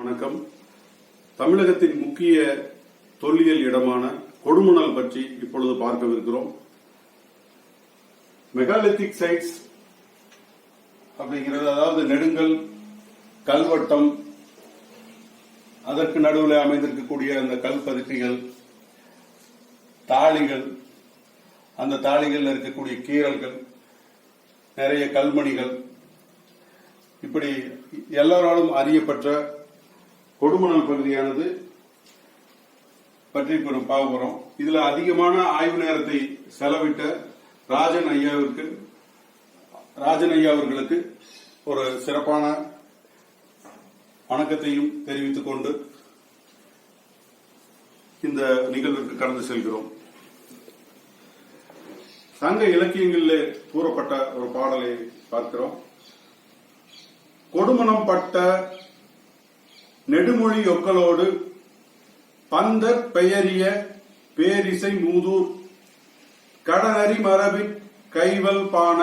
வணக்கம். தமிழகத்தின் முக்கிய தொல்லியல் இடமான கொடுமணல் பற்றி இப்பொழுது பார்க்கவிருக்கிறோம். மெகாலித்திக் சைட்ஸ் அப்படிங்கிறது, அதாவது நெடுங்கல், கல்வட்டம், அதற்கு நடுவில் அமைந்திருக்கக்கூடிய அந்த கல் பதுக்கைகள், தாளிகள், அந்த தாளிகள் இருக்கக்கூடிய கீறல்கள், நிறைய கல்மணிகள், இப்படி எல்லாராலும் அறியப்பட்ட கொடுமணல் பகுதியானது பற்றி பார்க்க போறோம். இதுல அதிகமான ஆய்வு நேரத்தை செலவிட்ட ராஜன் ஐயா அவர்களுக்கு ஒரு சிறப்பான வணக்கத்தையும் தெரிவித்துக் கொண்டு இந்த நிகழ்வுக்கு கடந்து செல்கிறோம். சங்க இலக்கியங்களிலே கூறப்பட்ட ஒரு பாடலை பார்க்கிறோம். கொடுமணம் பட்ட நெடுமொழி ஒக்கலோடு பந்தர் பெயரிய பேரிசை மூதூர் கடனறி மரபிற் கைவல் பான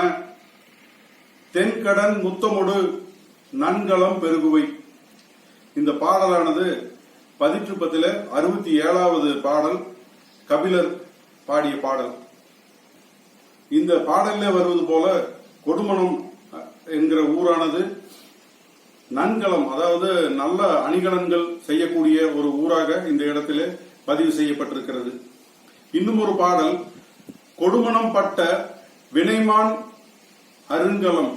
தென்கடன் முத்தமொடு நன்கலம் பெருகுவை. இந்த பாடலானது பதிற்றுப்பத்தில 67வது பாடல், கபிலர் பாடிய பாடல். இந்த பாடலில் வருவது போல கொடுமணம் என்கிற ஊரானது நன்கலம், அதாவது நல்ல அணிகலன்கள் செய்யக்கூடிய ஒரு ஊராக இந்த இடத்திலே பதிவு செய்யப்பட்டிருக்கிறது. இன்னும் ஒரு பாடல், கொடுமணம் பட்ட வினைமான் அருங்கலம்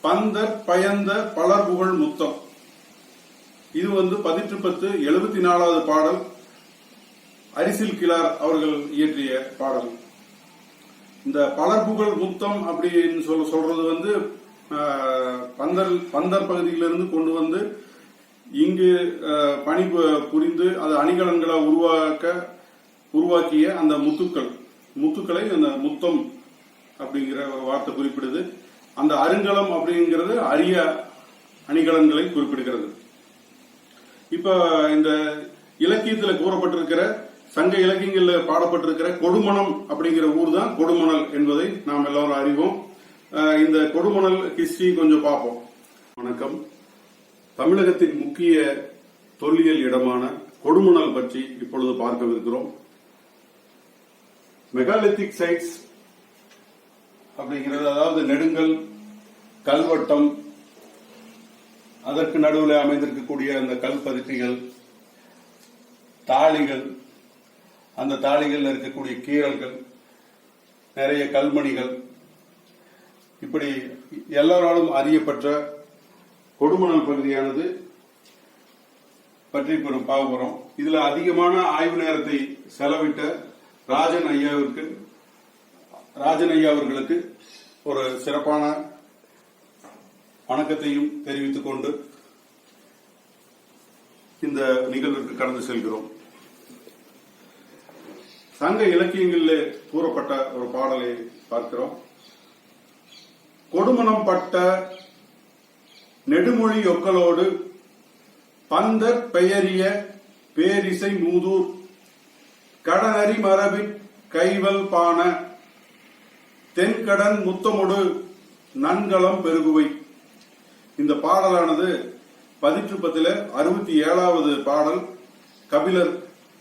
பந்தர் பயந்த பலர்புகழ் முத்தம். இது பதிற்றுப்பத்து 74வது பாடல், அரிசில் கிளார் அவர்கள் இயற்றிய பாடல். இந்த பலர்புகழ் முத்தம் அப்படின்னு சொல்றது பந்தர் பகுதியிலிருந்து கொண்டு வந்து இங்கு பணி புரிந்து அது அணிகலன்களை உருவாக்கிய அந்த முத்துக்களை அந்த முத்தம் அப்படிங்கிற வார்த்தை குறிப்பிடுது. அந்த அருங்கலம் அப்படிங்கிறது அரிய அணிகலன்களை குறிப்பிடுகிறது. இப்ப இந்த இலக்கியத்தில் கூறப்பட்டிருக்கிற, சங்க இலக்கியங்களில் பாடப்பட்டிருக்கிற கொடுமணம் அப்படிங்கிற ஊர் தான் கொடுமணல் என்பதை நாம் எல்லாரும் அறிவோம். இந்த கொடுமணல் ஹிஸ்டரி கொஞ்சம் பார்ப்போம். வணக்கம். தமிழகத்தின் முக்கிய தொல்லியல் இடமான கொடுமணல் பற்றி இப்பொழுது பார்க்கவிருக்கிறோம். மெகாலித்திக் சைட்ஸ் அப்படிங்கிறது, அதாவது நெடுங்கல், கல்வட்டம், அதற்கு நடுவில் அமைந்திருக்கக்கூடிய அந்த கல் பதுக்கைகள், தாளிகள், அந்த தாளிகள் இருக்கக்கூடிய கீறல்கள், நிறைய கல்மணிகள், இப்படி எல்லாராலும் அறியப்பட்ட கொடுமணல் பகுதியானது பற்றி பார்க்க போறோம். இதுல அதிகமான ஆய்வு நேரத்தை செலவிட்ட ராஜன் ஐயா அவர்களுக்கு ஒரு சிறப்பான வணக்கத்தையும் தெரிவித்துக் கொண்டு இந்த நிகழ்வுக்கு கடந்து செல்கிறோம். சங்க இலக்கியங்களிலே கூறப்பட்ட ஒரு பாடலை பார்க்கிறோம். கொடுமணம் பட்ட நெடுமொழி ஒக்கலோடு பந்தர் பெயரிய பேரிசை மூதூர் கடனறி மரபிற் கைவல் பான தென்கடன் முத்தமொடு நன்கலம் பெருகுவை. இந்த பாடலானது பதிற்றுப்பத்தில 67வது பாடல், கபிலர்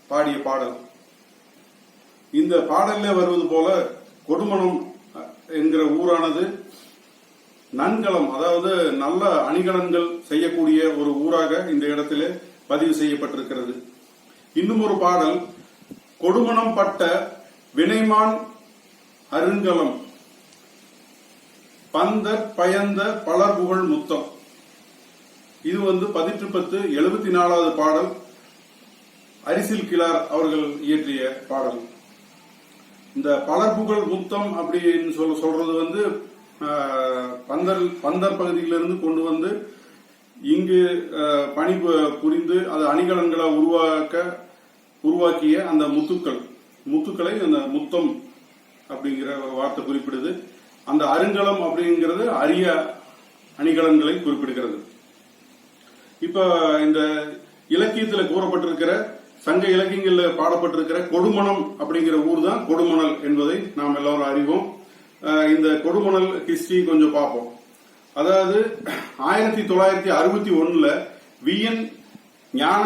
பாடிய பாடல். இந்த பாடலில் வருவது போல கொடுமணம் என்கிற ஊரானது நன்கலம், அதாவது நல்ல அணிகலன்கள் செய்யக்கூடிய ஒரு ஊராக இந்த இடத்திலே பதிவு செய்யப்பட்டிருக்கிறது. இன்னும் ஒரு பாடல், கொடுமணம் பட்ட வினைமான் அருங்கலம் பந்தர் பயந்த பலர்புகழ் முத்தம். இது பதிற்றுப்பத்து 74வது பாடல், அரிசில் கிளார் அவர்கள் இயற்றிய பாடல். இந்த பலர்புகழ் முத்தம் அப்படின்னு சொல்றது பந்தர் பகுதியிலிருந்து கொண்டு வந்து இங்கு பணி புரிந்து அது அணிகலன்களை உருவாக்கிய அந்த முத்துக்களை அந்த முத்தம் அப்படிங்கிற வார்த்தை குறிப்பிடுது. அந்த அருங்கலம் அப்படிங்கிறது அரிய அணிகலன்களை குறிப்பிடுகிறது. இப்ப இந்த இலக்கியத்தில் கூறப்பட்டிருக்கிற, சங்க இலக்கியங்களில் பாடப்பட்டிருக்கிற கொடுமணம் அப்படிங்கிற ஊர் தான் கொடுமணல் என்பதை நாம் எல்லாரும் அறிவோம். இந்த கொடுமணல் ஹிஸ்டரி கொஞ்சம் பார்ப்போம். அதாவது 1961 VN ஞான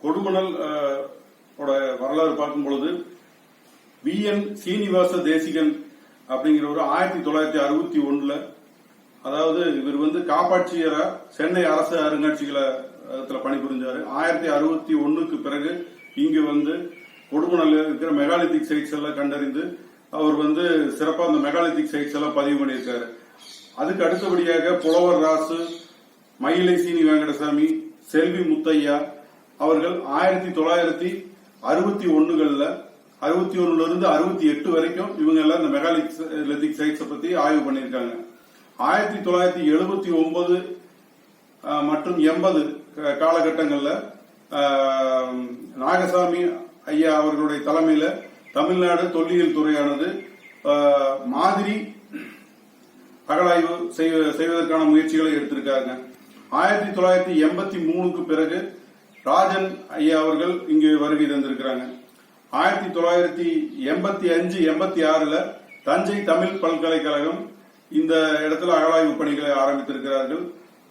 கொடுமணல் வரலாறு பார்க்கும் பொழுது VN சீனிவாச தேசிகன் அப்படிங்கிறவர் 1961 அதாவது இவர் காப்பாட்சியரா சென்னை அரசு அருங்காட்சியகத்துல பணிபுரிஞ்சாரு. 1961க்கு பிறகு இங்கு கொடுமணல் இருக்கிற மெகாலித்திக் சைட்ஸ் எல்லாம் கண்டறிந்து அவர் சிறப்பா அந்த மெகாலித்திக் சைட்ஸ் எல்லாம் பதிவு பண்ணியிருக்காரு. அதுக்கு அடுத்தபடியாக புலவர் ராசு, மயிலை சீனி வெங்கடசாமி, செல்வி முத்தையா அவர்கள் 1961 61 இருந்து 68 வரைக்கும் இவங்க எல்லாம் இந்த மெகாலித்திக் சைட்ஸ் பத்தி ஆய்வு பண்ணிருக்காங்க. 1979 மற்றும் 80 காலகட்டங்கள்ல நாகசாமி ஐயா அவர்களுடைய தலைமையில தமிழ்நாடு தொல்லியல் துறையானது மாதிரி அகழாய்வு செய்வதற்கான முயற்சிகளை எடுத்திருக்காங்க. 1983க்கு பிறகு ராஜன் ஐயா அவர்கள் இங்கு வருகை தந்திருக்கிறாங்க. 1985-86 தஞ்சை தமிழ் பல்கலைக்கழகம் இந்த இடத்துல அகழாய்வு பணிகளை ஆரம்பித்திருக்கிறார்கள்.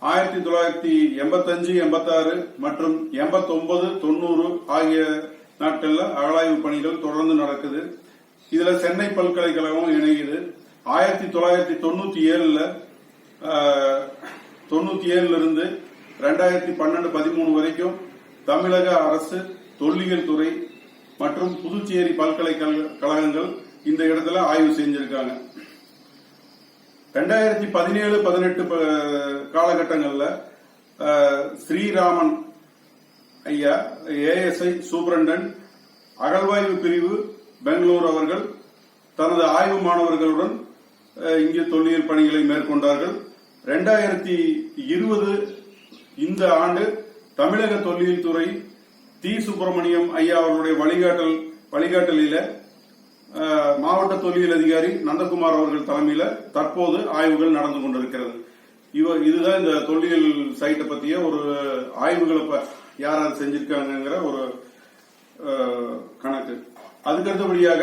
1985-86 மற்றும் 89-90 ஆகிய நாட்கள்ல அகழாய்வு பணிகள் தொடர்ந்து நடக்குது. இதுல சென்னை பல்கலைக்கழகம் இணையுது. 1997 இருந்து 2012-13 வரைக்கும் தமிழக அரசு தொல்லியல் துறை மற்றும் புதுச்சேரி பல்கலைக்கழகங்கள் இந்த இடத்துல ஆய்வு செஞ்சிருக்காங்க. 2017-18 காலகட்டங்கள்ல ஸ்ரீராமன் ஐயா ASI சூப்பரண்டன்ட் அகழ்வாய்வு பிரிவு பெங்களூர் அவர்கள் தனது ஆய்வு மாணவர்களுடன் இங்கே தொல்லியல் பணிகளை மேற்கொண்டார்கள். 2020 இந்த ஆண்டு தமிழக தொல்லியல் துறை தி சுப்பிரமணியம் ஐயா அவர்களுடைய வழிகாட்டலில மாவட்ட தொல்லியல் அதிகாரி நந்தகுமார் அவர்கள் தலைமையில தற்போது ஆய்வுகள் நடந்து கொண்டிருக்கிறது. இதுதான் இந்த தொல்லியல் சைட்டை பத்திய ஒரு ஆய்வுகளை யார் செஞ்சிருக்காங்கிற ஒரு கணக்கு. அதுக்கு அடுத்தபடியாக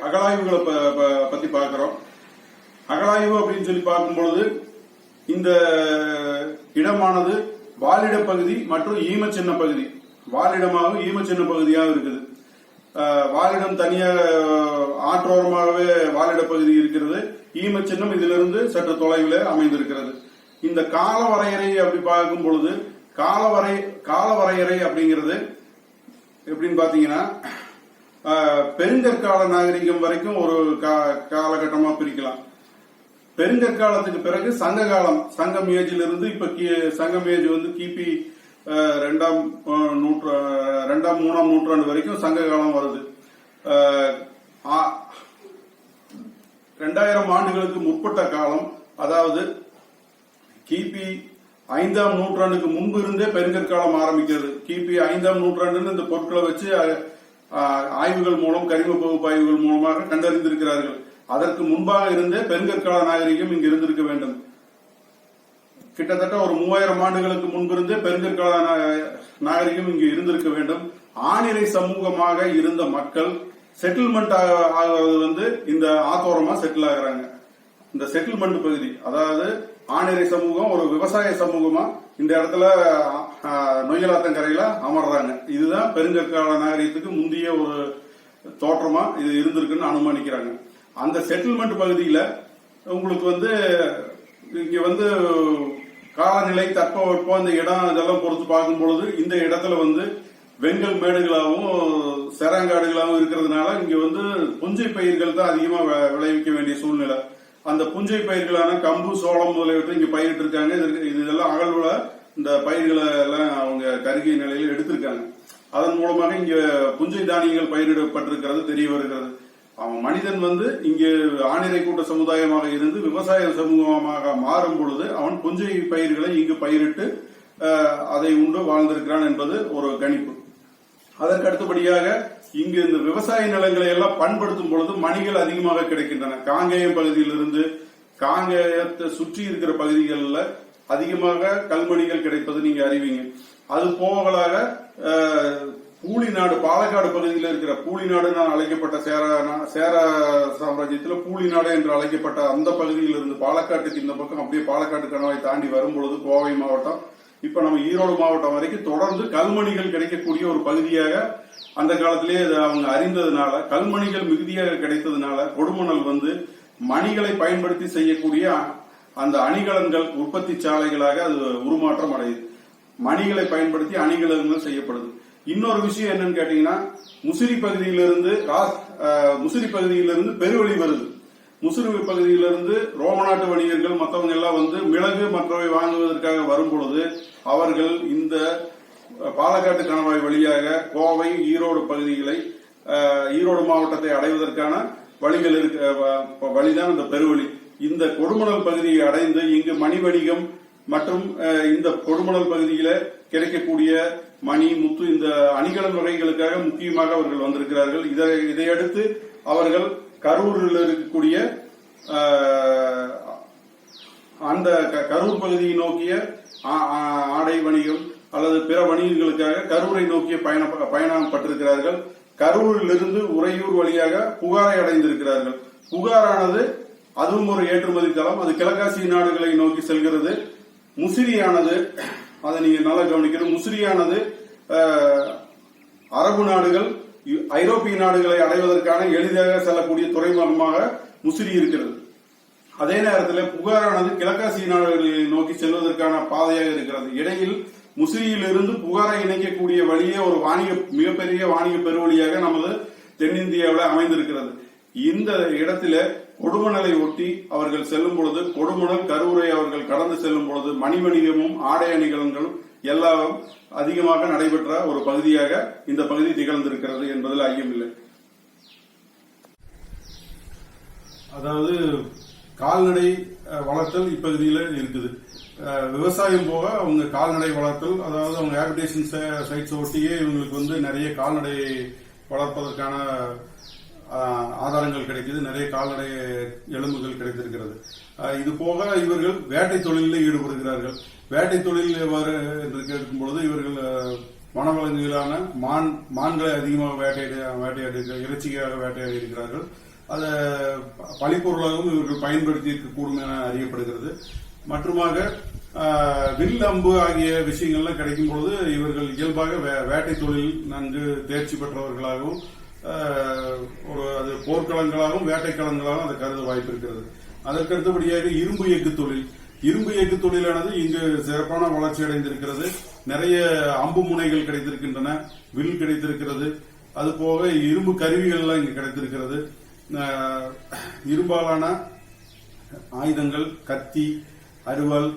அகழாய்வுகளை பத்தி பார்க்கிறோம். அகழாய்வு அப்படின்னு சொல்லி பார்க்கும் பொழுது இந்த இடமானது வாழிட பகுதி மற்றும் ஈமச்சின்ன பகுதி, வாழிடமாகவும் ஈமச்சின்ன பகுதியாக இருக்குது. வாழிடம் தனியாக ஆற்றோரமாகவே வாழிட பகுதி இருக்கிறது. ஈமச்சின்னம் இதிலிருந்து சற்று தொலைவில் அமைந்திருக்கிறது. இந்த கால வரையறை அப்படி பார்க்கும் பொழுது கால வரையறை அப்படிங்கிறது எப்படின்னு பாத்தீங்கன்னா பெருங்கற்கால நாகரிகம் வரைக்கும் ஒரு காலகட்டமா பிரிக்கலாம். பெருங்கற்காலத்துக்கு பிறகு சங்க காலம், சங்கம் ஏஜிலிருந்து இப்ப சங்கம் ஏஜ் கிபி 2ஆம் நூற்றாண்டு வரைக்கும் சங்க காலம் வருது. 2000 ஆண்டுகளுக்கு முற்பட்ட காலம், அதாவது கிபி 5ஆம் நூற்றாண்டுக்கு முன்பு இருந்தே பெருங்கற்காலம் ஆரம்பிக்கிறது. கிபி 5ஆம் நூற்றாண்டு இந்த பொருட்களை வச்சு ஆய்வுகள் மூலம், கரிம பகுப்பாய்வுகள் மூலமாக கண்டறிந்திருக்கிறார்கள். அதற்கு முன்பாக இருந்தே பெருங்கற்கால நாகரிகம் இங்கு இருந்திருக்க வேண்டும். கிட்டத்தட்ட ஒரு 3000 ஆண்டுகளுக்கு முன்பிருந்தே பெருங்கற்கால நாகரிகம் இங்கு இருந்திருக்க வேண்டும். ஆணிரை சமூகமாக இருந்த மக்கள் செட்டில்மெண்ட் ஆகிறது இந்த ஆத்தோரமா செட்டில் ஆகுறாங்க. இந்த செட்டில்மெண்ட் பகுதி, அதாவது ஆணிரை சமூகம் ஒரு விவசாய சமூகமா இந்த இடத்துல நொய்யலாத்தங்கரையில அமர்றாங்க. இதுதான் பெருங்கற்கால நாகரிகத்துக்கு முந்தைய ஒரு தோற்றமா இது இருந்திருக்குன்னு அனுமானிக்கிறாங்க. அந்த செட்டில்மெண்ட் பகுதியில உங்களுக்கு இங்க காலநிலை, தட்பவெப்பம், இந்த இடம் இதெல்லாம் பொறுத்து பார்க்கும் பொழுது இந்த இடத்துல வெங்கல் மேடுகளாகவும் செராங்காடுகளாகவும் இருக்கிறதுனால இங்க புஞ்சை பயிர்கள் தான் அதிகமா விளைவிக்க வேண்டிய சூழ்நிலை. அந்த புஞ்சை பயிர்களான கம்பு, சோளம் முதலியவற்றை இங்க பயிரிட்டு இருக்காங்க. இதெல்லாம் அகழ்வுல இந்த பயிர்களை எல்லாம் அவங்க கருகிய நிலையில் எடுத்திருக்காங்க. அதன் மூலமாக இங்க புஞ்சை தானியங்கள் பயிரிடப்பட்டிருக்கிறது தெரிய வருகிறது. அவன் மனிதன் இங்கு ஆணிரை கூட்ட சமுதாயமாக இருந்து விவசாய சமூகமாக மாறும் பொழுது அவன் புஞ்சை பயிர்களை இங்கு பயிரிட்டு அதை உண்டு வாழ்ந்திருக்கிறான் என்பது ஒரு கணிப்பு. அதற்கு அடுத்தபடியாக இங்கு இந்த விவசாய நிலங்களை எல்லாம் பண்படுத்தும் பொழுது மணிகள் அதிகமாக கிடைக்கின்றன. காங்கேயம் பகுதியிலிருந்து காங்கேயத்தை சுற்றி இருக்கிற பகுதிகளில் அதிகமாக கல்மணிகள் கிடைப்பது நீங்க அறிவீங்க. அது போகலாக பூலிநாடு, பாலக்காடு பகுதியில் இருக்கிற பூலிநாடு அழைக்கப்பட்ட சேர சாம்ராஜ்யத்தில் பூலிநாடு என்று அழைக்கப்பட்ட அந்த பகுதியில் இருந்து பாலக்காட்டுக்கு இந்த பக்கம் அப்படியே பாலக்காட்டு கணவாய் தாண்டி வரும்பொழுது கோவை மாவட்டம், இப்ப நம்ம ஈரோடு மாவட்டம் வரைக்கும் தொடர்ந்து கல்மணிகள் கிடைக்கக்கூடிய ஒரு பகுதியாக அந்த காலத்திலேயே அவங்க அறிந்ததுனால, கல்மணிகள் மிகுதியாக கிடைத்ததுனால கொடுமணல் மணிகளை பயன்படுத்தி செய்யக்கூடிய அந்த அணிகலன்கள் உற்பத்தி சாலைகளாக அது உருமாற்றம் அடையுது. மணிகளை பயன்படுத்தி அணிகலன்கள் செய்யப்படுது. இன்னொரு விஷயம் என்னன்னு கேட்டீங்கன்னா, முசிறி பகுதியிலிருந்து பெருவழி வருது. முசிறி பகுதியிலிருந்து ரோம நாட்டு வணிகர்கள் மற்றவங்க எல்லாம் மிளகு மற்றவை வாங்குவதற்காக வரும் பொழுது அவர்கள் இந்த பாலக்காட்டு கணவாய் வழியாக கோவை, ஈரோடு பகுதிகளை, ஈரோடு மாவட்டத்தை அடைவதற்கான வழிகள் வழிதான் இந்த பெருவழி. இந்த கொடுமணல் பகுதியை அடைந்து இங்கு மணி வணிகம் மற்றும் இந்த கொடுமணல் பகுதியில கிடைக்கக்கூடிய மணி, முத்து, இந்த அணிகலன் வகைகளுக்காக முக்கியமாக அவர்கள் வந்திருக்கிறார்கள். இதையடுத்து அவர்கள் கரூரில் இருக்கக்கூடிய அந்த கரூர் பகுதியை நோக்கிய ஆடை வணிகம் அல்லது பிற வணிகங்களுக்காக கரூரை நோக்கிய பயணப்பட்டிருக்கிறார்கள். கரூரிலிருந்து உறையூர் வழியாக புகாரை அடைந்திருக்கிறார்கள். புகாரானது அதுவும் ஒரு ஏற்றுமதி தளம். அது கிழக்காசிய நாடுகளை நோக்கி செல்கிறது. முசிறியானது, அதை நீங்க நல்லா கவனிக்கணும், முசிறியானது அரபு நாடுகள், ஐரோப்பிய நாடுகளை அடைவதற்கான எளிதாக செல்லக்கூடிய துறைமுகமாக முசிறி இருக்கிறது. அதே நேரத்தில் புகாரானது கிழக்காசிய நாடுகளை நோக்கி செல்வதற்கான பாதையாக இருக்கிறது. இடையில் முசிறியிலிருந்து புகாரை இணைக்கக்கூடிய வழியே ஒரு மிகப்பெரிய வாணிக பெருவழியாக நமது தென்னிந்தியாவில் அமைந்திருக்கிறது. இந்த இடத்தில கொடுமணலை ஒட்டி அவர்கள் செல்லும் பொழுது, கொடுமணல் கரூரை அவர்கள் கடந்து செல்லும் பொழுது மணி வணிகமும் ஆடை அணிகலன்களும் எல்லாம் அதிகமாக நடைபெற்ற ஒரு பகுதியாக இந்த பகுதி திகழ்ந்திருக்கிறது என்பதில் ஐயமில்லை. அதாவது கால்நடை வளர்த்தல் இப்பகுதியில் இருக்குது. விவசாயம் போக அவங்க கால்நடை வளர்த்தல், அதாவது அவங்க ஹேபிடேஷன் சைட்ஸ் ஒட்டியே இவங்களுக்கு நிறைய கால்நடை வளர்ப்பதற்கான ஆதாரங்கள் கிடைக்குது. நிறைய கால்நடை எலும்புகள் கிடைத்திருக்கிறது. இது போக இவர்கள் வேட்டை தொழிலில் ஈடுபடுகிறார்கள். வேட்டை தொழில் எவ்வாறு என்று கேட்கும் பொழுது இவர்கள் வனவிலங்குகளான மான்களை அதிகமாக வேட்டையாடி இறைச்சிக்காக வேட்டையாடி இருக்கிறார்கள். அதை பழிப்பொருளாகவும் இவர்கள் பயன்படுத்தி இருக்கக்கூடும் என அறியப்படுகிறது. மற்றுமாக வில், அம்பு ஆகிய விஷயங்கள்லாம் கிடைக்கும் பொழுது இவர்கள் இயல்பாக வேட்டை தொழில் நன்கு தேர்ச்சி பெற்றவர்களாகவும் அது போர்க்களங்களாகவும் வேட்டைக்களங்களாகவும் அதை கருத வாய்ப்பு இருக்கிறது. அதற்கு அடுத்தபடியாக இரும்பு எஃகு தொழில். இரும்பு எஃகு தொழிலானது இங்கு சிறப்பான வளர்ச்சி அடைந்திருக்கிறது. நிறைய அம்பு முனைகள் கிடைத்திருக்கின்றன, வில் கிடைத்திருக்கிறது. அது போக இரும்பு கருவிகள் எல்லாம் இங்கு கிடைத்திருக்கிறது. இரும்பாலான ஆயுதங்கள், கத்தி, அருவாள்,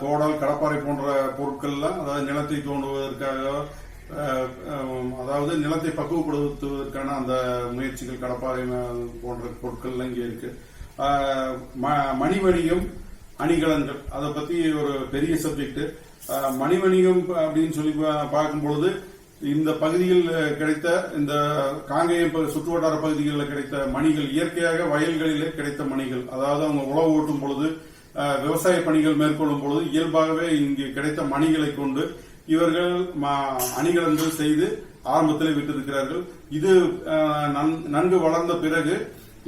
கோடால், கடப்பாறை போன்ற பொருட்கள் எல்லாம், அதாவது நிலத்தை தோண்டுவதற்காக, அதாவது நிலத்தை பக்குவப்படுத்துவதற்கான அந்த முயற்சிகள், கடப்பாறை போன்ற பொருட்கள் இங்கே இருக்கு. மணி வணிகம், அணிகலன்கள், அதை பத்தி ஒரு பெரிய சப்ஜெக்ட். மணி வணிகம் அப்படின்னு சொல்லி பார்க்கும்பொழுது இந்த பகுதியில் கிடைத்த, இந்த காங்கேயம் சுற்றுவட்டார பகுதிகளில் கிடைத்த மணிகள் இயற்கையாக வயல்களிலே கிடைத்த மணிகள். அதாவது அவங்க உழவு ஓட்டும் பொழுது, விவசாய பணிகள் மேற்கொள்ளும் பொழுது இயல்பாகவே இங்கு கிடைத்த மணிகளை கொண்டு இவர்கள் அணிகலன்கள் செய்து ஆரம்பத்தில் விட்டிருக்கிறார்கள். இது நன்கு வளர்ந்த பிறகு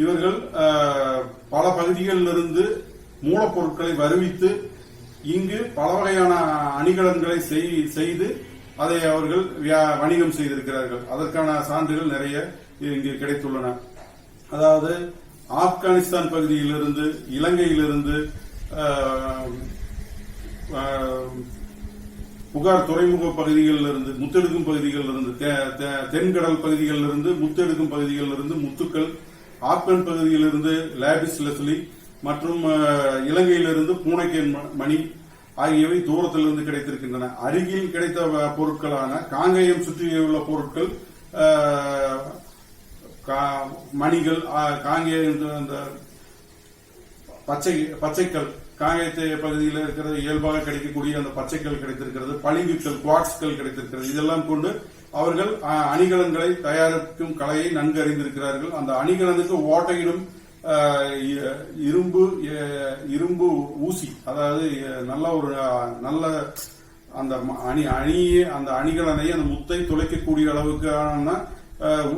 இவர்கள் பல பகுதிகளிலிருந்து மூலப்பொருட்களை வருவித்து இங்கு பல வகையான அணிகலன்களை செய்து அதை அவர்கள் வணிகம் செய்திருக்கிறார்கள். அதற்கான சான்றுகள் நிறைய இங்கு கிடைத்துள்ளன. அதாவது ஆப்கானிஸ்தான் பகுதியிலிருந்து, இலங்கையிலிருந்து, புகார் துறைமுக பகுதிகளிலிருந்து, முத்தெடுக்கும் பகுதிகளிலிருந்து, தென்கடல் பகுதிகளிலிருந்து, முத்தெடுக்கும் பகுதிகளிலிருந்து முத்துக்கள், ஆப்கன் பகுதியிலிருந்து லேபிஸ் லெஸ்லி மற்றும் இலங்கையிலிருந்து பூனைக்கேன் மணி ஆகியவை தூரத்திலிருந்து கிடைத்திருக்கின்றன. அருகில் கிடைத்த பொருட்களான காங்கேயம் சுற்றியுள்ள பொருட்கள், மணிகள், காங்கேயம் அந்த பச்சைக்கல், காங்கேயத்தை பகுதியில் இருக்கிறது இயல்பாக கிடைக்கக்கூடிய அந்த பச்சைக்கல் கிடைத்திருக்கிறது. பளிங்குக்கல், குவாட்ஸ்கள் கிடைத்திருக்கிறது. இதெல்லாம் கொண்டு அவர்கள் அணிகலன்களை தயாரிக்கும் கலையை நன்கு அறிந்திருக்கிறார்கள். அந்த அணிகலனுக்கு ஓட்டையிடும் இரும்பு ஊசி, அதாவது நல்ல அந்த அந்த அணிகலனை அந்த முத்தை துளைக்கக்கூடிய அளவுக்கான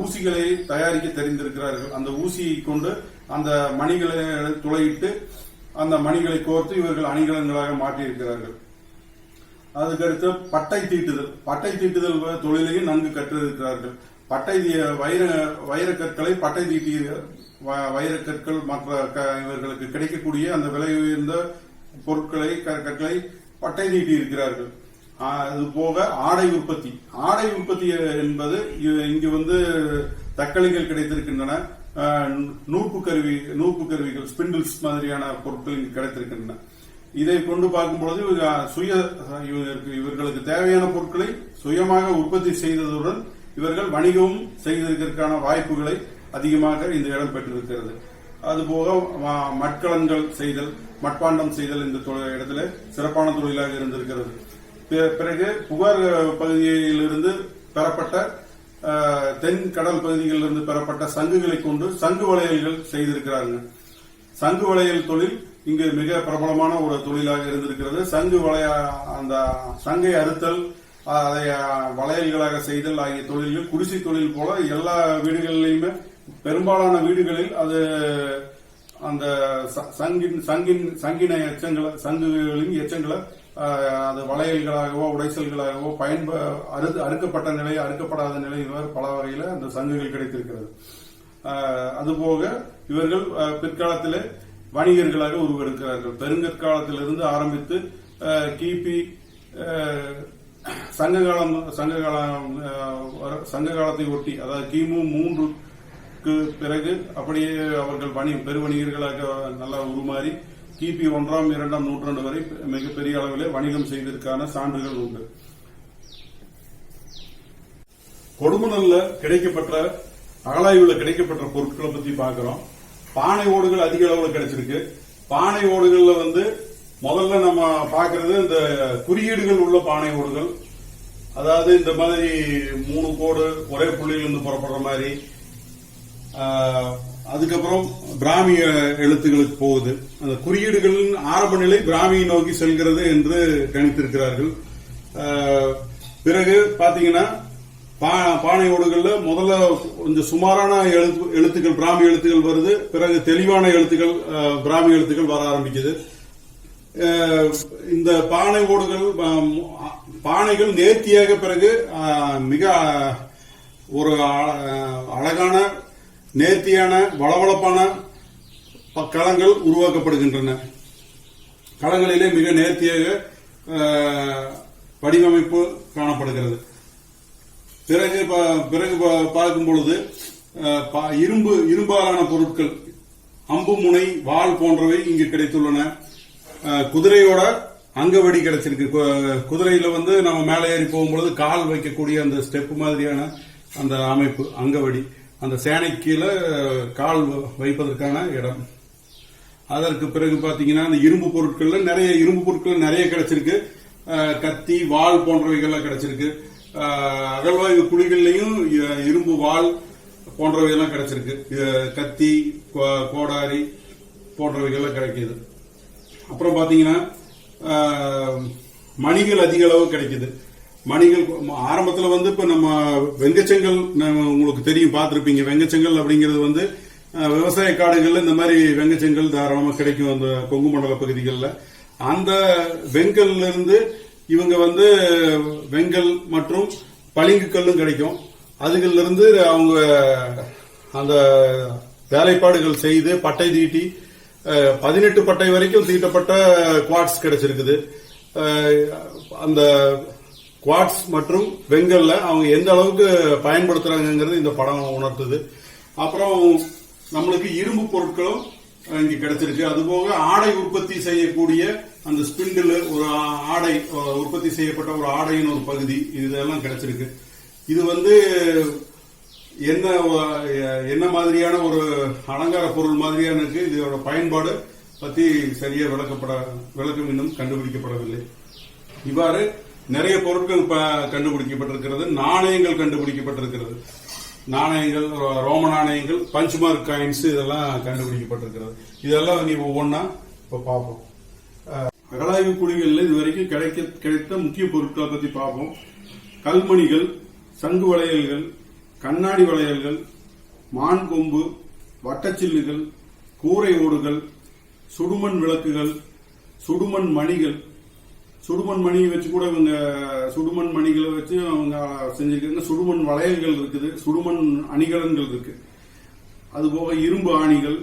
ஊசிகளை தயாரிக்க தெரிந்திருக்கிறார்கள். அந்த ஊசியை கொண்டு அந்த மணிகளை துளையிட்டு அந்த மணிகளை கோர்த்து இவர்கள் அணிகலன்களாக மாற்றியிருக்கிறார்கள். அதுக்கடுத்து பட்டை தீட்டுதல் தொழிலையும் நன்கு கற்றிருக்கிறார்கள். வைரக்கற்களை பட்டை தீட்டி வைரக்கற்கள் மற்ற இவர்களுக்கு கிடைக்கக்கூடிய அந்த விலை உயர்ந்த கற்களை பட்டை தீட்டி இருக்கிறார்கள். அது போக ஆடை உற்பத்தி என்பது இங்கு தக்களிகள் கிடைத்திருக்கின்றன. நூற்பு கருவிகள் ஸ்பிண்டில்ஸ் மாதிரியான பொருட்கள் இங்கு கிடைத்திருக்கின்றன. இதை கொண்டு பார்க்கும்பொழுது இவர்களுக்கு தேவையான பொருட்களை சுயமாக உற்பத்தி செய்ததுடன் இவர்கள் வணிகமும் செய்வதற்கான வாய்ப்புகளை அதிகமாக இந்த இடம் பெற்றிருக்கிறது. அதுபோக மட்பாண்டம் செய்தல் இந்த இடத்துல சிறப்பான தொழிலாக இருந்திருக்கிறது. பிறகு புகார் பகுதியிலிருந்து பெறப்பட்ட தென் கடல் பகுதிகளிலிருந்து பெறப்பட்ட சங்குகளை கொண்டு சங்கு வளையல்கள் செய்திருக்கிறார்கள். சங்கு வளையல் தொழில் இங்கு மிக பிரபலமான ஒரு தொழிலாக இருந்திருக்கிறது. அந்த சங்கை அறுத்தல், அதை வளையல்களாக செய்தல் ஆகிய தொழில்கள் குடிசை தொழில் போல எல்லா வீடுகளிலுமே பெரும்பாலான வீடுகளில் அது அந்த சங்குகளின் எச்சங்களை அது வளையல்களாகவோ உடைசல்களாகவோ அறுக்கப்பட்ட நிலை, அறுக்கப்படாத நிலை பல வகையில அந்த சங்குகள் கிடைத்திருக்கிறது. அதுபோக இவர்கள் பிற்காலத்திலே வணிகர்களாக உருவெடுக்கிறார்கள். பெருங்கற்காலத்திலிருந்து ஆரம்பித்து கிபி சங்ககாலத்தை ஒட்டி, அதாவது கிமு 3க்கு பிறகு அப்படியே அவர்கள் பெருவணிகர்களாக நல்லா உருமாறி கிபி 1ஆம் 2ஆம் நூற்றாண்டு வரை மிகப்பெரிய அளவிலே வணிகம் செய்வதற்கான சான்றுகள் உண்டு. கொடுமணல்ல கிடைக்கப்பட்ட அகழாய்வுல கிடைக்கப்பட்ட பொருட்களை பத்தி பார்க்கிறோம். பானை ஓடுகள் அதிக அளவில் கிடைச்சிருக்கு. பானை ஓடுகள்ல முதல்ல நம்ம பாக்குறது இந்த குறியீடுகள் உள்ள பானை ஓடுகள். அதாவது இந்த மாதிரி 3 கோடு ஒரே புள்ளியிலிருந்து புறப்படுற மாதிரி. அதுக்கப்புறம் பிராமிய எழுத்துக்களுக்கு போகுது. அந்த குறியீடுகளின் ஆரம்ப நிலை பிராமியை நோக்கி செல்கிறது என்று கணித்திருக்கிறார்கள். பிறகு பாத்தீங்கன்னா பானை ஓடுகள்ல முதல்ல கொஞ்சம் சுமாரான எழுத்துக்கள் பிராமி எழுத்துக்கள் வருது. பிறகு தெளிவான எழுத்துக்கள் பிராமி எழுத்துக்கள் வர ஆரம்பிக்குது. இந்த பானை ஓடுகள் பானைகள் நேர்த்தியாக பிறகு மிக ஒரு அழகான நேர்த்தியான வளவளப்பான களங்கள் உருவாக்கப்படுகின்றன. களங்களிலே மிக நேர்த்தியாக வடிவமைப்பு காணப்படுகிறது. பிறகு பார்க்கும் பொழுது இரும்பாலான பொருட்கள், அம்பு முனை, வாள் போன்றவை இங்கு கிடைத்துள்ளன. குதிரையோட அங்கவடி கிடைச்சிருக்கு. குதிரையில நம்ம மேலே ஏறி போகும்பொழுது கால் வைக்கக்கூடிய அந்த ஸ்டெப் மாதிரியான அந்த அமைப்பு அங்கவடி, அந்த சேனை கீழே கால் வைப்பதற்கான இடம். அதற்கு பிறகு பாத்தீங்கன்னா அந்த இரும்பு பொருட்கள் நிறைய கிடைச்சிருக்கு. கத்தி, வாள் போன்றவைகள்லாம் கிடைச்சிருக்கு. அகழ்வாய்வு குழிகள்லையும் இரும்பு வாள் போன்றவைகள்லாம் கிடைச்சிருக்கு. கத்தி, கோடாரி போன்றவைகள்லாம் கிடைக்குது. அப்புறம் பாத்தீங்கன்னா மணிகள் அதிக அளவு கிடைக்குது. மணிகள் ஆரம்பத்தில் இப்ப நம்ம வெங்கச்செங்கல் உங்களுக்கு தெரியும், பார்த்திருப்பீங்க. வெங்கச்செங்கல் அப்படிங்கிறது விவசாய காடுகள்ல இந்த மாதிரி வெங்கச்செங்கல் தாராளமா கிடைக்கும். அந்த கொங்கு மண்டல பகுதிகளில் அந்த வெங்கல்ல இருந்து இவங்க வெங்கல் மற்றும் பளிங்கு கல்லும் கிடைக்கும். அதுகள்ல இருந்து அவங்க அந்த வேலைப்பாடுகள் செய்து பட்டை தீட்டி 18 பட்டை வரைக்கும் தீட்டப்பட்ட குவார்ட்ஸ் கிடைச்சிருக்குது. அந்த குவார்ட்ஸ் மற்றும் வெங்கல்ல அவங்க எந்த அளவுக்கு பயன்படுத்துறாங்கிறது இந்த படம் உணர்த்துது. அப்புறம் நம்மளுக்கு இரும்பு பொருட்களும் இங்க கிடைச்சிருக்கு. அதுபோக ஆடை உற்பத்தி செய்யக்கூடிய அந்த ஸ்பிண்டில், ஒரு ஆடை உற்பத்தி செய்யப்பட்ட ஒரு ஆடையின் ஒரு பகுதி, இதெல்லாம் கிடைச்சிருக்கு. இது என்ன மாதிரியான ஒரு அலங்கார பொருள் மாதிரியான இருக்கு. இதோட பயன்பாடு பத்தி சரியா விளக்கம் இன்னும் கண்டுபிடிக்கப்படவில்லை. இவ்வாறு நிறைய பொருட்கள் கண்டுபிடிக்கப்பட்டிருக்கிறது. நாணயங்கள் கண்டுபிடிக்கப்பட்டிருக்கிறது. நாணயங்கள், ரோம நாணயங்கள், பஞ்ச்மார்க் காயின்ஸ் இதெல்லாம் கண்டுபிடிக்கப்பட்டிருக்கிறது. இதெல்லாம் நீ ஒவ்வொன்னா இப்ப பார்ப்போம். அகழாய்வு குழிகளில் இதுவரைக்கும் கிடைத்த முக்கிய பொருட்களை பத்தி பார்ப்போம். கல்மணிகள், சங்கு வளையல்கள், கண்ணாடி வளையல்கள், மான் கொம்பு, வட்டச்சில்லுகள், கூரை ஓடுகள், சுடுமண் விளக்குகள், சுடுமண் மணிகள். சுடுமண் மணி வச்சு கூட இவங்க சுடுமண் மணிகளை வச்சு அவங்க செஞ்சிருக்காங்க. சுடுமண் வளையல்கள் இருக்குது, சுடுமண் அணிகலன்கள் இருக்கு. அதுபோக இரும்பு ஆணிகள்.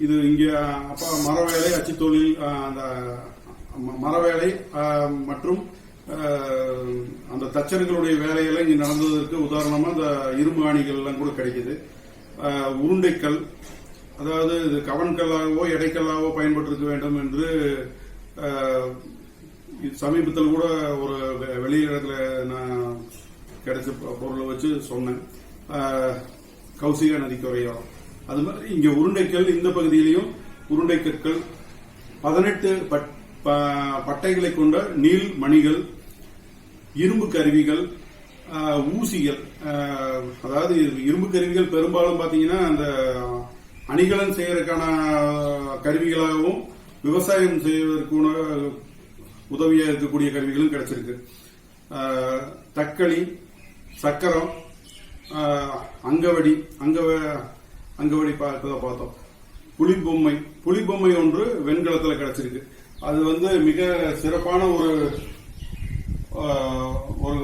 இது இங்க அப்ப மரவேலை, அச்சு தொழில், அந்த மரவேலை மற்றும் அந்த தச்சர்களுடைய வேலையெல்லாம் இங்க நடந்ததற்கு உதாரணமா அந்த இரும்பு ஆணிகள் எல்லாம் கூட கிடைக்குது. உருண்டைக்கல், அதாவது இது கவன்கல்லாகவோ எடைக்கல்லாகவோ பயன்பட்டிருக்க வேண்டும் என்று சமீபத்தில் கூட ஒரு வெளியிடத்துல நான் கிடைச்ச பொருளை வச்சு சொன்னேன். கௌசிகா நதிக்கரையோரம். அது மாதிரி இங்க உருண்டைக்கல், இந்த பகுதியிலையும் உருண்டை கற்கள், 18 பட்டைகளை கொண்ட நீள் மணிகள், இரும்பு கருவிகள், ஊசிகள். அதாவது இரும்பு கருவிகள் பெரும்பாலும் பாத்தீங்கன்னா அந்த அணிகலன் செய்யறதுக்கான கருவிகளாகவும் விவசாயம் செய்வதற்கு உதவியா இருக்கக்கூடிய கருவிகளும் கிடைச்சிருக்கு. தக்களி, சக்கரம், அங்கவடி பார்த்தோம். புலிபொம்மை ஒன்று வெண்கலத்தில் கிடைச்சிருக்கு. அது மிக சிறப்பான ஒரு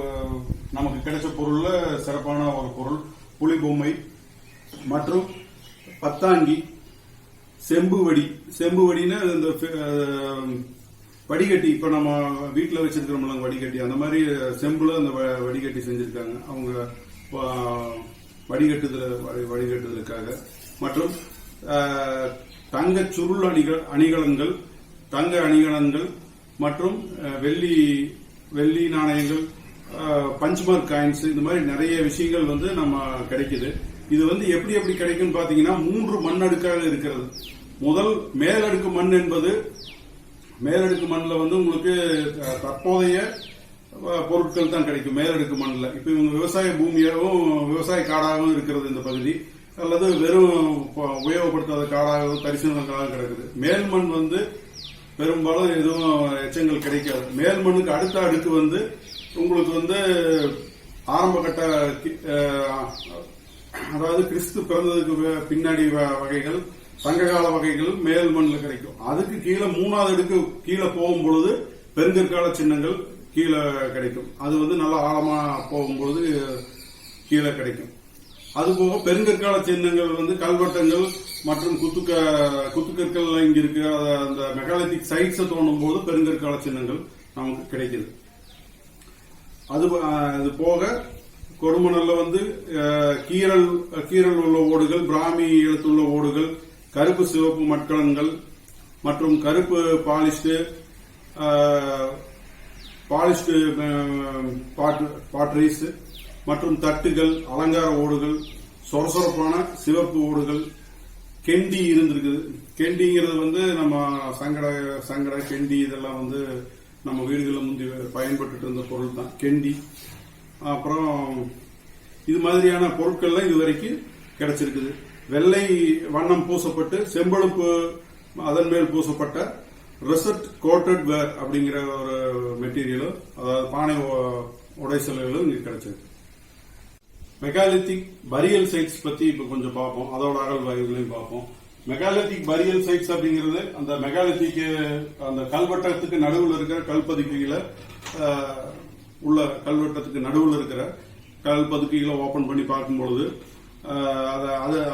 நமக்கு கிடைச்ச பொருள்ல சிறப்பான ஒரு பொருள் புலிபொம்மை. மற்றும் பத்தாங்கி, செம்புவடினா இந்த வடிகட்டி, இப்ப நம்ம வீட்டுல வச்சிருக்கிறோம்ல வடிகட்டி, அந்த மாதிரி செம்புல அந்த வடிகட்டி செஞ்சிருக்காங்க அவங்க வடிகட்டுதலுக்காக. மற்றும் தங்க சுருள் அணிகலன்கள், தங்க அணிகலன்கள் மற்றும் வெள்ளி நாணயங்கள், பஞ்ச்மார்க் காயின்ஸ், இந்த மாதிரி நிறைய விஷயங்கள் நம்ம கிடைக்குது. இது எப்படி கிடைக்கும் பாத்தீங்கன்னா 3 மண் அடுக்காக இருக்கிறது. முதல் மேலடுக்கு மண் என்பது, மேலடுக்கு மண்ணில் உங்களுக்கு தற்போதைய பொருட்கள் தான் கிடைக்கும் மேலடுக்கு மண்ணில். இப்ப இவங்க விவசாய பூமியாகவும் விவசாய காடாகவும் இருக்கிறது இந்த பகுதி, அல்லது வெறும் உபயோகப்படுத்தாத காடாகவும் தரிசன காடாகவும் கிடக்குது. மேல் மண் பெரும்பாலும் எதுவும் எச்சங்கள் கிடைக்காது. மேல் மண்ணுக்கு அடுத்த அடுக்கு உங்களுக்கு ஆரம்ப கட்ட, அதாவது கிறிஸ்து பிறந்ததுக்கு பின்னாடி வகைகள், சங்ககால வகைகள் மேல் மண்ணில் கிடைக்கும். அதுக்கு கீழே 3வது அடுக்கு கீழே போகும் பொழுது பெருங்கற்கால சின்னங்கள் கீழே கிடைக்கும். அது நல்லா ஆழமா போகும்போது கீழே கிடைக்கும். அதுபோக பெருங்கற்கால சின்னங்கள் கல்வெட்டங்கள் மற்றும் குத்துக்கற்கள் இங்க இருக்கு. அந்த மெகாலித்திக் சைட்ஸை தோண்டும் போது பெருங்கற்கால சின்னங்கள் நமக்கு கிடைக்குது. அது போக கொடுமணல்ல கீரல் உள்ள ஓடுகள், பிராமி எழுத்துள்ள ஓடுகள், கருப்பு சிவப்பு மட்கலன்கள் மற்றும் கருப்பு பாலிஸ்டு பாட்ரீஸ் மற்றும் தட்டுகள், அலங்கார ஓடுகள், சொரசொரப்பான சிவப்பு ஓடுகள், கெண்டி இருந்திருக்குது. கெண்டிங்கிறது நம்ம சங்கடை கெண்டி இதெல்லாம் நம்ம வீடுகளில் முந்தி பயன்பட்டு இருந்த பொருள் தான் கெண்டி. அப்புறம் இது மாதிரியான பொருட்கள்லாம் இதுவரைக்கும் கிடைச்சிருக்குது. வெள்ளை வண்ணம் பூசப்பட்டு செம்பழுப்பு அதன் மேல் பூசப்பட்ட ரெசட் கோட்டட் வேர் அப்படிங்கிற ஒரு மெட்டீரியலும், அதாவது பானை உடைசல்களும் இங்க கிடைச்சிருக்கு. மெகாலித்திக் பரியல் சைட்ஸ் பத்தி இப்ப கொஞ்சம் பார்ப்போம். அதோட அகழ்வாய்வுகளையும் பார்ப்போம். மெகாலித்திக் பரியல் சைட்ஸ் அப்படிங்கிறது அந்த மெகாலித்திக் அந்த கல்வெட்டத்துக்கு நடுவில் இருக்கிற கல்பதுக்கைகளை உள்ள கல்வெட்டத்துக்கு நடுவில் இருக்கிற கல்பதுக்கைகளை ஓபன் பண்ணி பார்க்கும்பொழுது